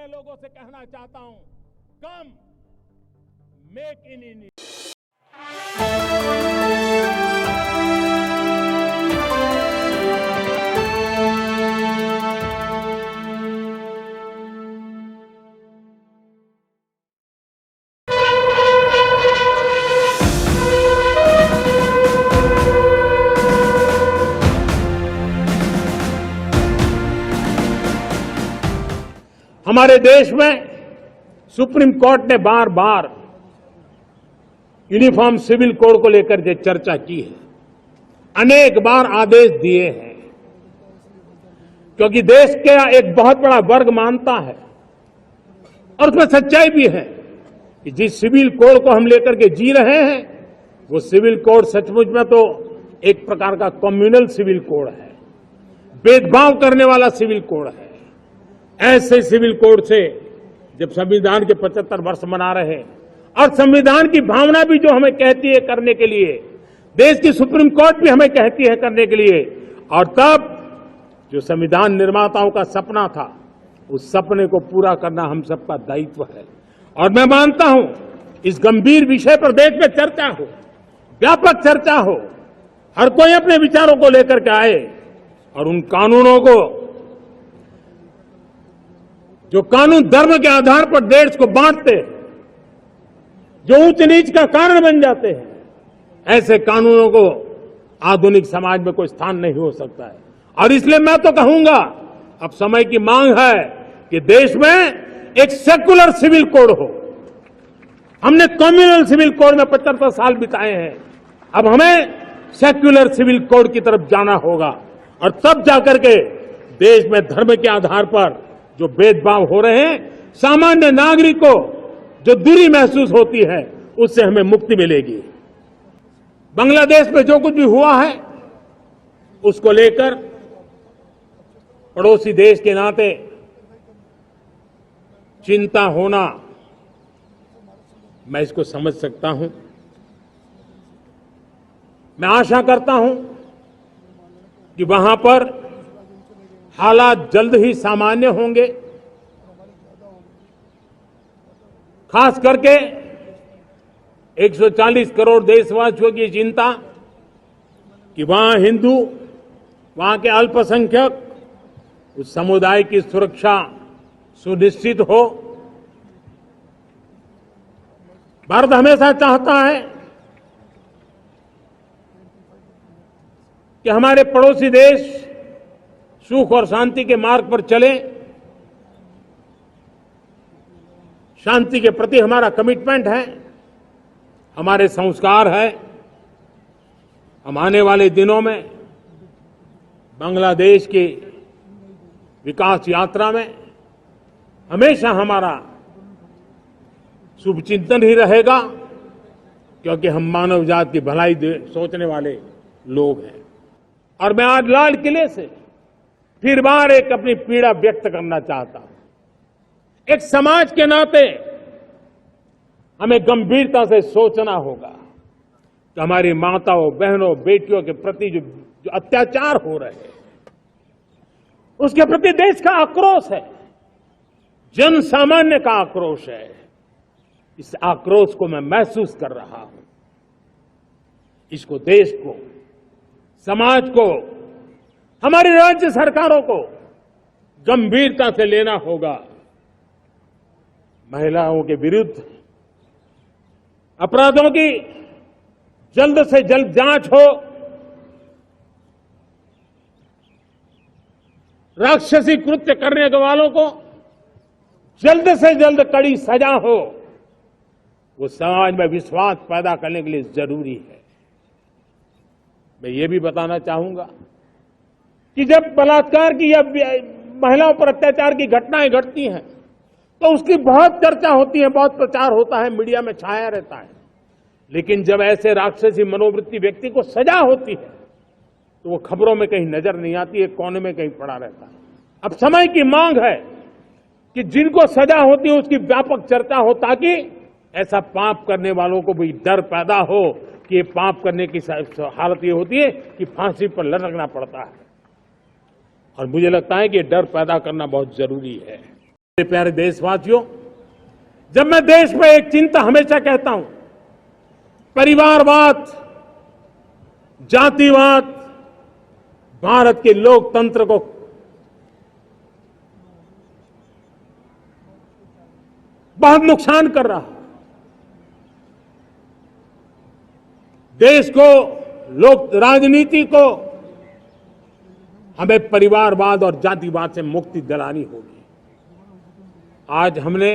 लोगों से कहना चाहता हूं, कम मेक इन इंडिया। हमारे देश में सुप्रीम कोर्ट ने बार बार यूनिफॉर्म सिविल कोड को लेकर के चर्चा की है, अनेक बार आदेश दिए हैं, क्योंकि देश का एक बहुत बड़ा वर्ग मानता है और उसमें सच्चाई भी है कि जिस सिविल कोड को हम लेकर के जी रहे हैं वो सिविल कोड सचमुच में तो एक प्रकार का कम्युनल सिविल कोड है, भेदभाव करने वाला सिविल कोड है। ऐसे सिविल कोड से जब संविधान के 75 वर्ष मना रहे हैं और संविधान की भावना भी जो हमें कहती है करने के लिए, देश की सुप्रीम कोर्ट भी हमें कहती है करने के लिए, और तब जो संविधान निर्माताओं का सपना था उस सपने को पूरा करना हम सबका दायित्व है। और मैं मानता हूं इस गंभीर विषय पर देश में चर्चा हो, व्यापक चर्चा हो, हर कोई अपने विचारों को लेकर के आए और उन कानूनों को जो कानून धर्म के आधार पर देश को बांटते हैं, जो ऊंच नीच का कारण बन जाते हैं, ऐसे कानूनों को आधुनिक समाज में कोई स्थान नहीं हो सकता है। और इसलिए मैं तो कहूंगा अब समय की मांग है कि देश में एक सेकुलर सिविल कोड हो। हमने कम्युनल सिविल कोड में 75 साल बिताए हैं, अब हमें सेक्युलर सिविल कोड की तरफ जाना होगा और तब जाकर के देश में धर्म के आधार पर जो भेदभाव हो रहे हैं, सामान्य नागरिक को जो दूरी महसूस होती है उससे हमें मुक्ति मिलेगी। बांग्लादेश में जो कुछ भी हुआ है उसको लेकर पड़ोसी देश के नाते चिंता होना, मैं इसको समझ सकता हूं। मैं आशा करता हूं कि वहां पर हालात जल्द ही सामान्य होंगे, खास करके 140 करोड़ देशवासियों की चिंता कि वहां हिंदू, वहां के अल्पसंख्यक, उस समुदाय की सुरक्षा सुनिश्चित हो। भारत हमेशा चाहता है कि हमारे पड़ोसी देश सुख और शांति के मार्ग पर चले। शांति के प्रति हमारा कमिटमेंट है, हमारे संस्कार है। हम आने वाले दिनों में बांग्लादेश की विकास यात्रा में हमेशा हमारा शुभचिंतन ही रहेगा, क्योंकि हम मानव जाति की भलाई सोचने वाले लोग हैं। और मैं आज लाल किले से फिर बार एक अपनी पीड़ा व्यक्त करना चाहता हूं। एक समाज के नाते हमें गंभीरता से सोचना होगा कि हमारी माताओं, बहनों, बेटियों के प्रति जो अत्याचार हो रहे हैं उसके प्रति देश का आक्रोश है, जन सामान्य का आक्रोश है। इस आक्रोश को मैं महसूस कर रहा हूं। इसको देश को, समाज को, हमारी राज्य सरकारों को गंभीरता से लेना होगा। महिलाओं के विरुद्ध अपराधों की जल्द से जल्द जांच हो, राक्षसी कृत्य करने वालों को जल्द से जल्द कड़ी सजा हो, वो समाज में विश्वास पैदा करने के लिए जरूरी है। मैं ये भी बताना चाहूंगा कि जब बलात्कार की या महिलाओं पर अत्याचार की घटनाएं घटती हैं तो उसकी बहुत चर्चा होती है, बहुत प्रचार होता है, मीडिया में छाया रहता है। लेकिन जब ऐसे राक्षसी मनोवृत्ति व्यक्ति को सजा होती है तो वो खबरों में कहीं नजर नहीं आती है, कोने में कहीं पड़ा रहता है। अब समय की मांग है कि जिनको सजा होती है उसकी व्यापक चर्चा हो, ताकि ऐसा पाप करने वालों को भी डर पैदा हो कि ये पाप करने की हालत ये होती है कि फांसी पर लटकना पड़ता है। और मुझे लगता है कि ये डर पैदा करना बहुत जरूरी है। मेरे प्यारे देशवासियों, जब मैं देश में एक चिंता हमेशा कहता हूं, परिवारवाद, जातिवाद भारत के लोकतंत्र को बहुत नुकसान कर रहा है। देश को, लोक राजनीति को हमें परिवारवाद और जातिवाद से मुक्ति दिलानी होगी। आज हमने